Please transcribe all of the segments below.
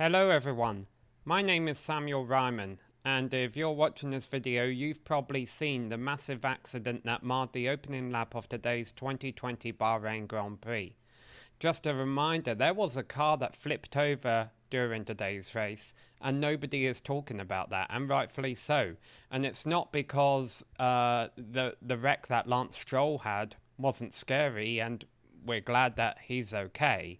Hello everyone, my name is Samuel Ryman, and if you're watching this video you've probably seen the massive accident that marred the opening lap of today's 2020 Bahrain Grand Prix. Just a reminder, there was a car that flipped over during today's race and nobody is talking about that, and rightfully so. And it's not because the wreck that Lance Stroll had wasn't scary and we're glad that he's okay.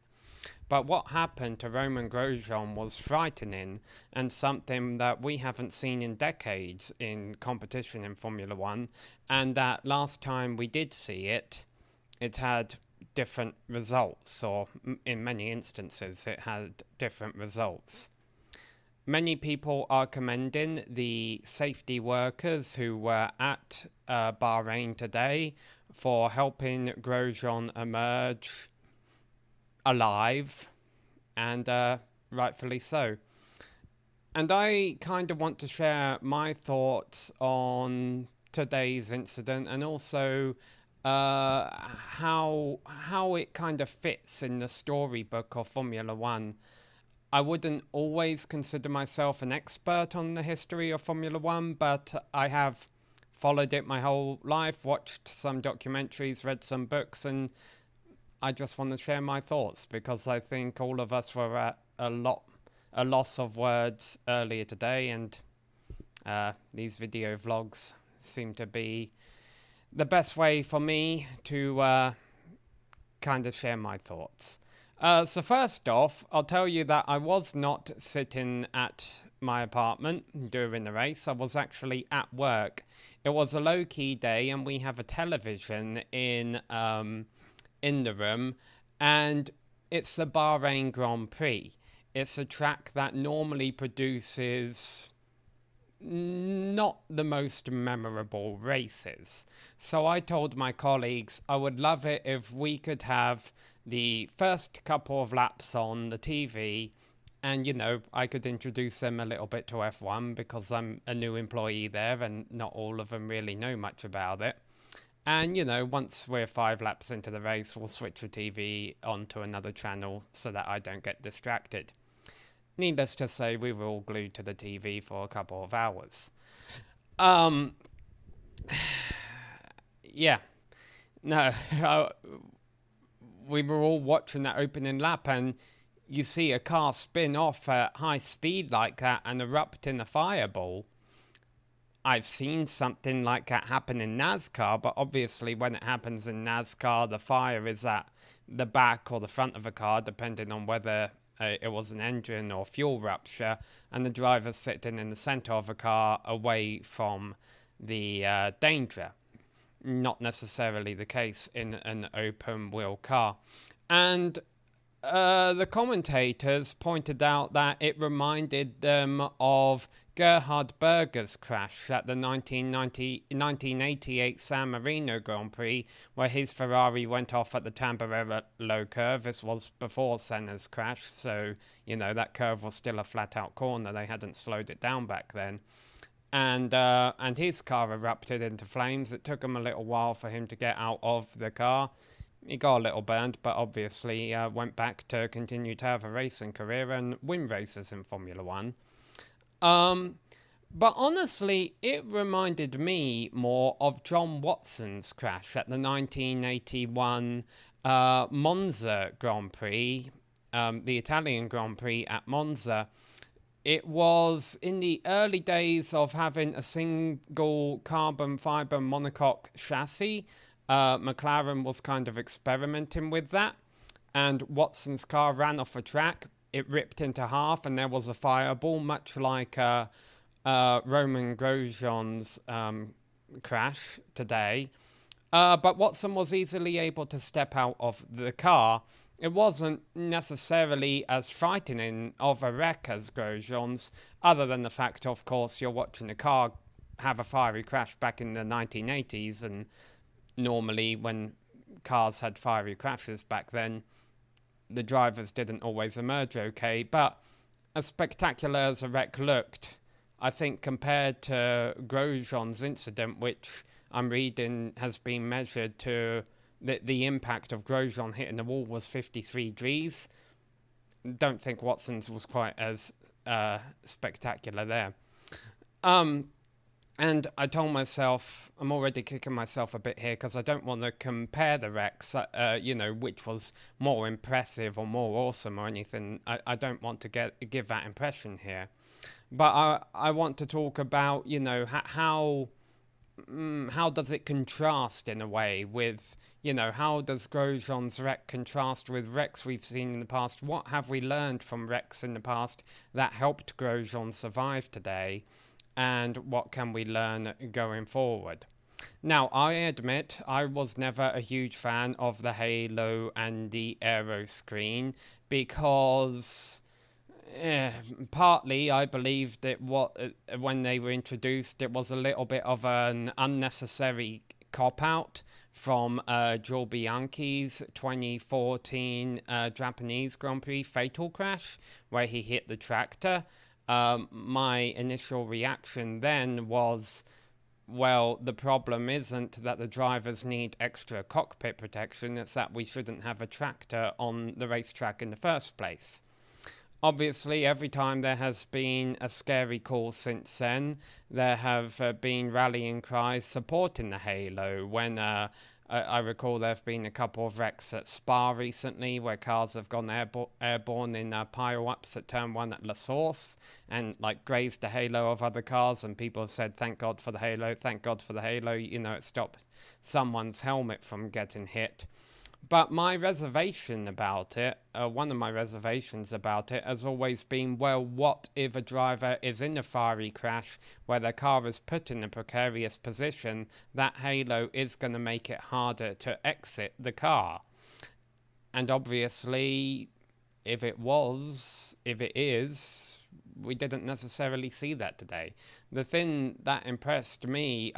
But what happened to Romain Grosjean was frightening and something that we haven't seen in decades in competition in Formula One, and that last time we did see it, it had different results, or in many instances it had different results. Many people are commending the safety workers who were at Bahrain today for helping Grosjean emerge alive, and rightfully so. And I kind of want to share my thoughts on today's incident, and also how it kind of fits in the storybook of Formula One. I wouldn't always consider myself an expert on the history of Formula One, but I have followed it my whole life, watched some documentaries, read some books, and I just want to share my thoughts because I think all of us were at a loss of words earlier today, and these video vlogs seem to be the best way for me to kind of share my thoughts. So first off, I'll tell you that I was not sitting at my apartment during the race. I was actually at work. It was a low-key day, and we have a television in the room, and it's the Bahrain Grand Prix. It's a track that normally produces not the most memorable races. So I told my colleagues I would love it if we could have the first couple of laps on the TV, and I could introduce them a little bit to F1 because I'm a new employee there and not all of them really know much about it. And, once we're 5 laps into the race, we'll switch the TV onto another channel so that I don't get distracted. Needless to say, we were all glued to the TV for a couple of hours. Yeah. No, we were all watching that opening lap, and you see a car spin off at high speed like that and erupt in a fireball. I've seen something like that happen in NASCAR, but obviously when it happens in NASCAR, the fire is at the back or the front of a car, depending on whether it was an engine or fuel rupture, and the driver's sitting in the center of a car away from the danger. Not necessarily the case in an open-wheel car. And the commentators pointed out that it reminded them of Gerhard Berger's crash at the 1988 San Marino Grand Prix, where his Ferrari went off at the Tamburello curve. This was before Senna's crash, so, that curve was still a flat-out corner. They hadn't slowed it down back then. And his car erupted into flames. It took him a little while for him to get out of the car. He got a little burned, but obviously went back to continue to have a racing career and win races in Formula One. But honestly, it reminded me more of John Watson's crash at the 1981 Monza Grand Prix, the Italian Grand Prix at Monza. It was in the early days of having a single carbon fiber monocoque chassis. McLaren was kind of experimenting with that, and Watson's car ran off a track. It ripped into half, and there was a fireball, much like Romain Grosjean's crash today. But Watson was easily able to step out of the car. It wasn't necessarily as frightening of a wreck as Grosjean's, other than the fact, of course, you're watching a car have a fiery crash back in the 1980s, and normally when cars had fiery crashes back then, the drivers didn't always emerge okay. But as spectacular as a wreck looked, I think compared to Grosjean's incident, which I'm reading has been measured to the impact of Grosjean hitting the wall was 53 Gs. don't think Watson's was quite as spectacular there. Um, and I told myself, I'm already kicking myself a bit here because I don't want to compare the wrecks, which was more impressive or more awesome or anything. I don't want to give that impression here. But I want to talk about, how does it contrast in a way with, how does Grosjean's wreck contrast with wrecks we've seen in the past? What have we learned from wrecks in the past that helped Grosjean survive today? And what can we learn going forward? Now, I admit I was never a huge fan of the halo and the aero screen because partly I believed when they were introduced, it was a little bit of an unnecessary cop out from Joe Bianchi's 2014 Japanese Grand Prix fatal crash, where he hit the tractor. My initial reaction then was, well, the problem isn't that the drivers need extra cockpit protection, it's that we shouldn't have a tractor on the racetrack in the first place. Obviously, every time there has been a scary call since then, there have been rallying cries supporting the Halo. When I recall there have been a couple of wrecks at Spa recently where cars have gone airborne in pile-ups at turn 1 at La Source and grazed the halo of other cars, and people have said, thank God for the Halo, thank God for the Halo, it stopped someone's helmet from getting hit. But my reservation about it, one of my reservations about it, has always been, well, what if a driver is in a fiery crash where their car is put in a precarious position? That halo is going to make it harder to exit the car. And obviously, if it is, we didn't necessarily see that today. The thing that impressed me,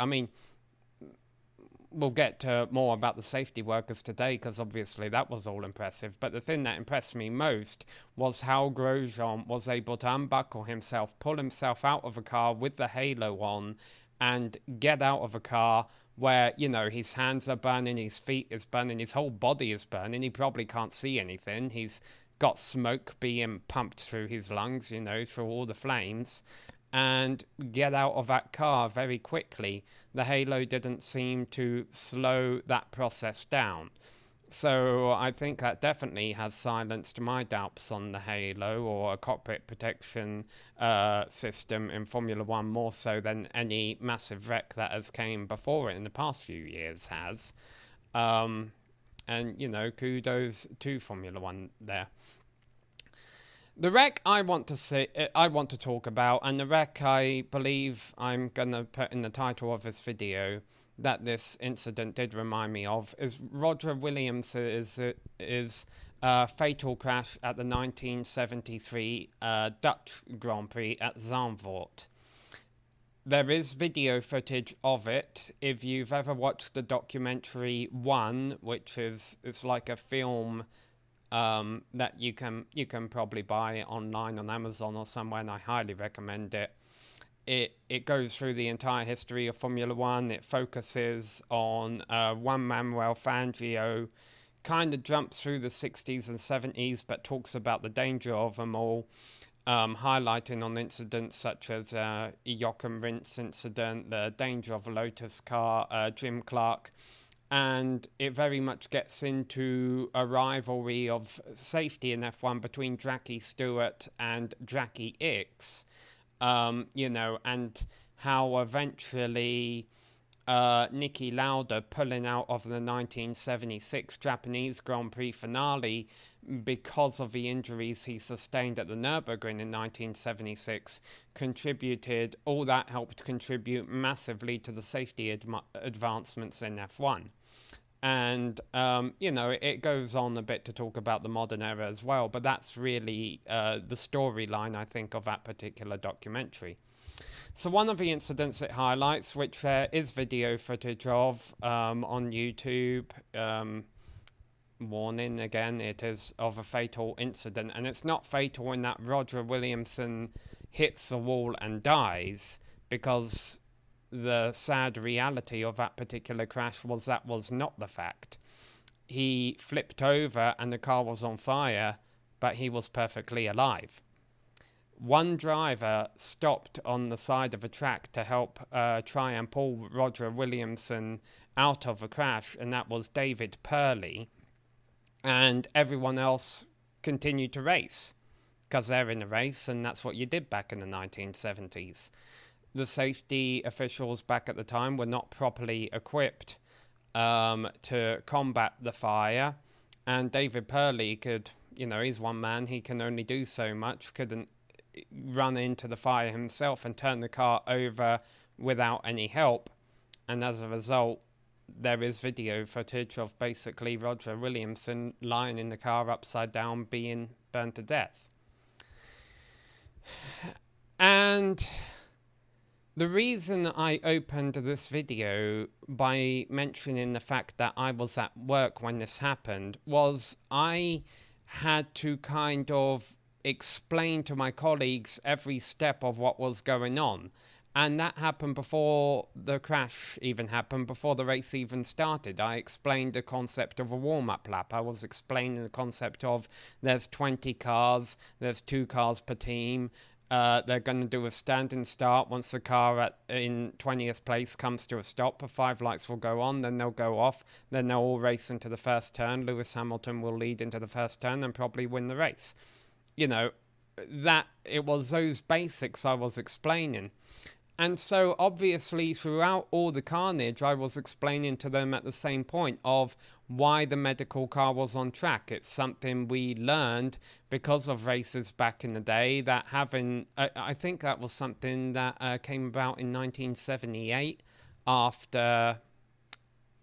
we'll get more about the safety workers today because obviously that was all impressive. But the thing that impressed me most was how Grosjean was able to unbuckle himself, pull himself out of a car with the halo on, and get out of a car where, his hands are burning, his feet is burning, his whole body is burning. He probably can't see anything. He's got smoke being pumped through his lungs, through all the flames, and get out of that car very quickly. The halo didn't seem to slow that process down. So I think that definitely has silenced my doubts on the halo or a cockpit protection system in Formula One more so than any massive wreck that has came before it in the past few years has. And, kudos to Formula One there. The wreck I want to talk about, and the wreck I believe I'm going to put in the title of this video that this incident did remind me of, is Roger Williams' fatal crash at the 1973 Dutch Grand Prix at Zandvoort. There is video footage of it. If you've ever watched the documentary One, which it's like a film that you can probably buy online on Amazon or somewhere, and I highly recommend it. It goes through the entire history of Formula One. It focuses on Juan Manuel Fangio, kind of jumps through the 60s and 70s, but talks about the danger of them all, highlighting on incidents such as Joachim Rindt incident, the danger of a Lotus car, Jim Clark. And it very much gets into a rivalry of safety in F1 between Jackie Stewart and Jackie Ickx, and how eventually Niki Lauda pulling out of the 1976 Japanese Grand Prix finale because of the injuries he sustained at the Nürburgring in 1976 all that helped contribute massively to the safety advancements in F1. And, it goes on a bit to talk about the modern era as well, but that's really the storyline, I think, of that particular documentary. So one of the incidents it highlights, which is video footage of on YouTube, warning again, it is of a fatal incident, and it's not fatal in that Roger Williamson hits the wall and dies, because the sad reality of that particular crash was not the fact. He flipped over and the car was on fire but he was perfectly alive. One driver stopped on the side of a track to help try and pull Roger Williamson out of a crash, and that was David Purley. And everyone else continued to race because they're in a race, and that's what you did back in the 1970s. The safety officials back at the time were not properly equipped to combat the fire, and David Purley could, he's one man, he can only do so much, couldn't run into the fire himself and turn the car over without any help, and as a result, there is video footage of basically Roger Williamson lying in the car upside down being burned to death. And the reason I opened this video by mentioning the fact that I was at work when this happened was I had to kind of explain to my colleagues every step of what was going on. And that happened before the crash even happened, before the race even started. I explained the concept of a warm-up lap. I was explaining the concept of there's 20 cars, there's 2 cars per team. They're going to do a standing start. Once the car in 20th place comes to a stop, the 5 lights will go on, then they'll go off, then they'll all race into the first turn. Lewis Hamilton will lead into the first turn and probably win the race. That it was those basics I was explaining. And so, obviously, throughout all the carnage, I was explaining to them at the same point of why the medical car was on track. It's something we learned because of races back in the day that I think that was something that came about in 1978 after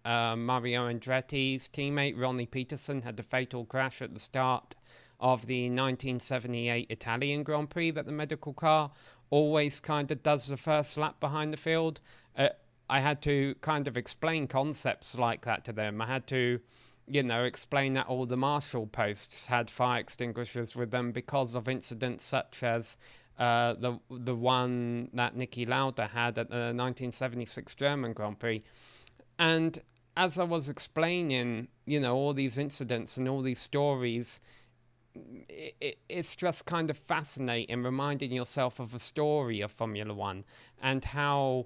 Mario Andretti's teammate Ronnie Peterson had the fatal crash at the start of the 1978 Italian Grand Prix, that the medical car always kind of does the first lap behind the field. I had to kind of explain concepts like that to them. I had to, explain that all the marshal posts had fire extinguishers with them because of incidents such as the one that Niki Lauda had at the 1976 German Grand Prix. And as I was explaining, all these incidents and all these stories, it's just kind of fascinating reminding yourself of a story of Formula One and how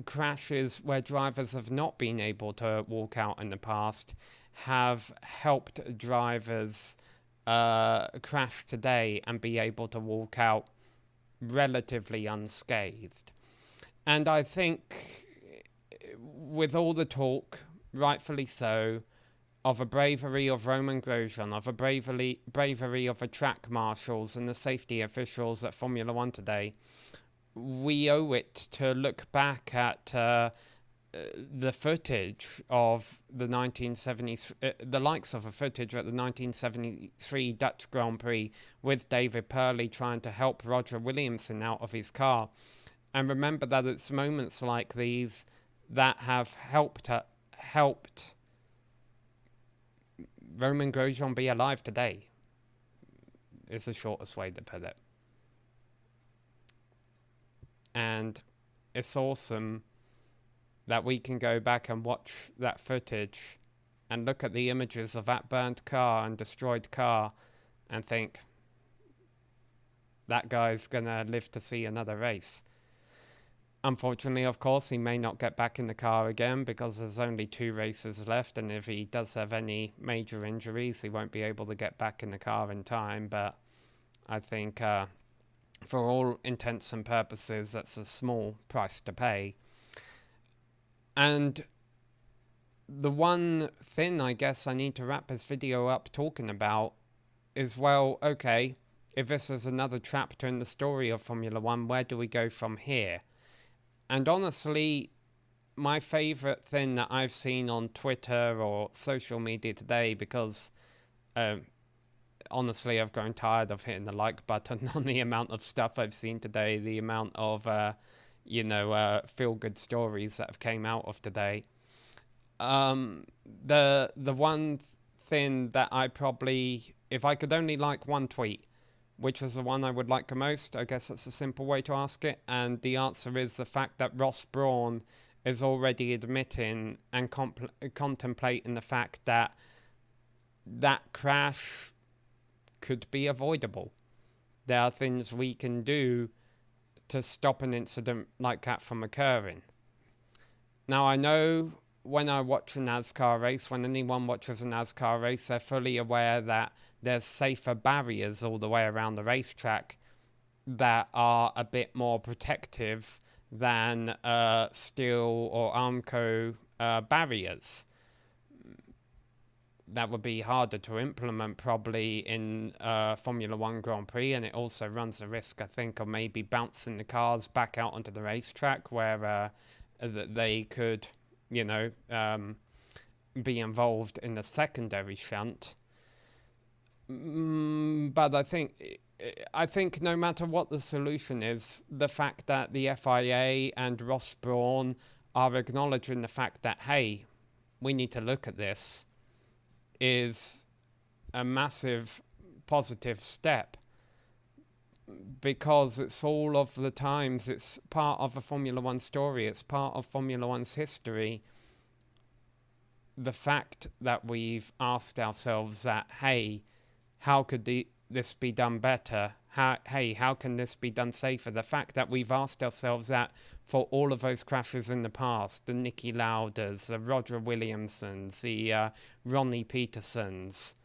crashes where drivers have not been able to walk out in the past have helped drivers crash today and be able to walk out relatively unscathed. And I think with all the talk, rightfully so, of a bravery of Romain Grosjean, of a bravery of the track marshals and the safety officials at Formula One today, we owe it to look back at the footage of the 1970s, the likes of a footage at the 1973 Dutch Grand Prix with David Purley trying to help Roger Williamson out of his car. And remember that it's moments like these that have helped Romain Grosjean be alive today, is the shortest way to put it. And it's awesome that we can go back and watch that footage and look at the images of that burnt car and destroyed car and think, that guy's going to live to see another race. Unfortunately, of course, he may not get back in the car again because there's only 2 races left, and if he does have any major injuries, he won't be able to get back in the car in time. But I think for all intents and purposes, that's a small price to pay. And the one thing I guess I need to wrap this video up talking about is, well, okay, if this is another chapter in the story of Formula One, where do we go from here? And honestly, my favorite thing that I've seen on Twitter or social media today, because honestly, I've grown tired of hitting the like button on the amount of stuff I've seen today, the amount of, feel-good stories that have came out of today. The one thing that I probably, if I could only like one tweet, which was the one I would like the most? I guess that's a simple way to ask it. And the answer is the fact that Ross Brawn is already admitting and contemplating the fact that that crash could be avoidable. There are things we can do to stop an incident like that from occurring. Now, I know when I watch a NASCAR race, when anyone watches a NASCAR race, they're fully aware that there's safer barriers all the way around the racetrack that are a bit more protective than steel or Armco barriers. That would be harder to implement probably in Formula One Grand Prix, and it also runs the risk, I think, of maybe bouncing the cars back out onto the racetrack where they could, be involved in the secondary shunt. But I think no matter what the solution is, the fact that the FIA and Ross Brawn are acknowledging the fact that, hey, we need to look at this, is a massive positive step, because it's all of the times, it's part of a Formula One story, it's part of Formula One's history. The fact that we've asked ourselves that, hey, how could this be done better? How can this be done safer? The fact that we've asked ourselves that for all of those crashes in the past, the Niki Lauders, the Roger Williamsons, the Ronnie Petersons,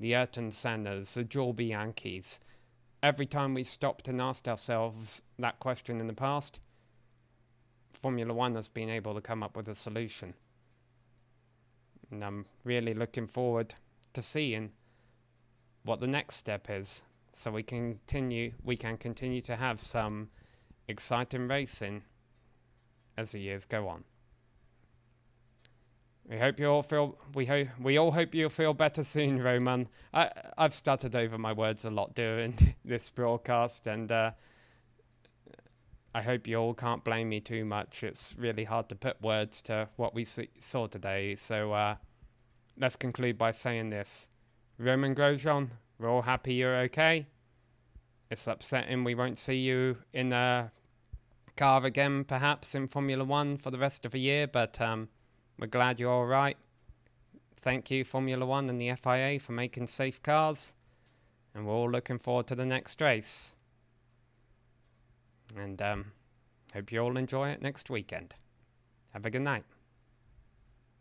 the Ayrton Sennas, the Joel Bianchis, every time we stopped and asked ourselves that question in the past, Formula One has been able to come up with a solution. And I'm really looking forward to seeing what the next step is, so we can continue to have some exciting racing as the years go on. We all hope you'll feel better soon, Roman. I've stuttered over my words a lot during this broadcast, and I hope you all can't blame me too much. It's really hard to put words to what we saw today. So let's conclude by saying this. Romain Grosjean, we're all happy you're okay. It's upsetting we won't see you in a car again, perhaps, in Formula One for the rest of the year, but we're glad you're all right. Thank you, Formula One and the FIA, for making safe cars, and we're all looking forward to the next race. And hope you all enjoy it next weekend. Have a good night.